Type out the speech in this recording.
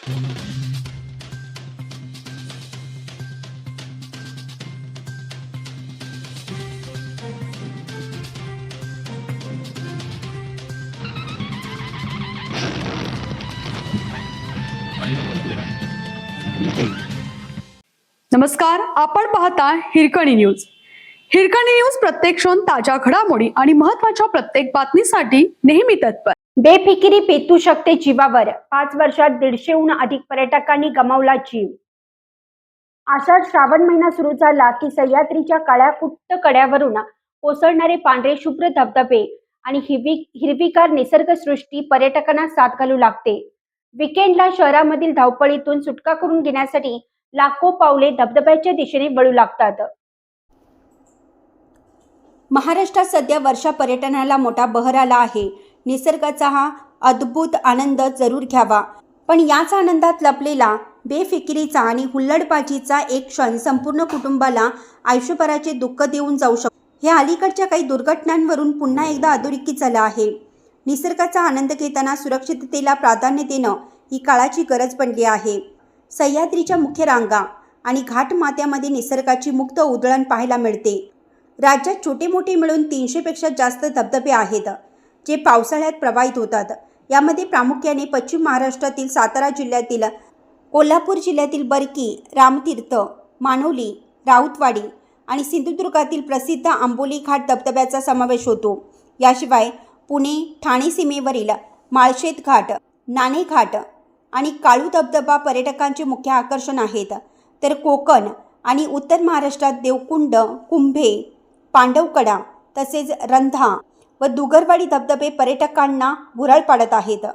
नमस्कार, आपण पाहता हिरकणी न्यूज. हिरकणी न्यूज प्रत्येक क्षण ताज्या घडामोडी आणि महत्त्वाच्या प्रत्येक बातमीसाठी नेहमी तत्पर. बेफिकिरी पेटू शकते जीवावर. 5 वर्षात 150हून अधिक पर्यटकांनी गमावला जीव. आषाढ श्रावण महिना सुरू झाला की सह्याद्रीच्या काळ्या कुट्ट कड्यावरून कोसळणारे पांढरे शुभ्र धबधबे आणि हिरवीगार निसर्गसृष्टी पर्यटकांना साथ घालू लागते. वीकेंडला शहरामधील धावपळीतून सुटका करून घेण्यासाठी लाखो पावले धबधब्याच्या दिशेने वळू लागतात. महाराष्ट्रात सध्या वर्षा पर्यटनाला मोठा बहर आला आहे. निसर्गाचा हा अद्भुत आनंद जरूर घ्यावा, पण याच आनंदात लपलेला बेफिकिरीचा आणि हुल्लडबाजीचा एक क्षण संपूर्ण कुटुंबाला आयुष्यभराचे दुःख देऊन जाऊ शकतो. हे अलीकडच्या काही दुर्घटनांवरून पुन्हा एकदा अधोरेखित झालं आहे. निसर्गाचा आनंद घेताना सुरक्षिततेला प्राधान्य देणं ही काळाची गरज बनली आहे. सह्याद्रीच्या मुख्य रांगा आणि घाटमाथ्यामध्ये निसर्गाची मुक्त उधळण पाहायला मिळते. राज्यात छोटे मोठे मिळून 300 पेक्षा जास्त धबधबे आहेत, जे पावसाळ्यात प्रवाहित होतात. यामध्ये प्रामुख्याने पश्चिम महाराष्ट्रातील सातारा जिल्ह्यातील, कोल्हापूर जिल्ह्यातील बरकी, रामतीर्थ, मानोली, राऊतवाडी आणि सिंधुदुर्गातील प्रसिद्ध आंबोली घाट धबधब्याचा समावेश होतो. याशिवाय पुणे ठाणे सीमेवरील माळशेत घाट, नाणे घाट आणि काळू धबधबा पर्यटकांचे मुख्य आकर्षण आहेत. तर कोकण आणि उत्तर महाराष्ट्रात देवकुंड, कुंभे, पांडवकडा तसेच रंधा व दुगरवाडी धबधबे पर्यटकांना भुरळ पाडत आहेत.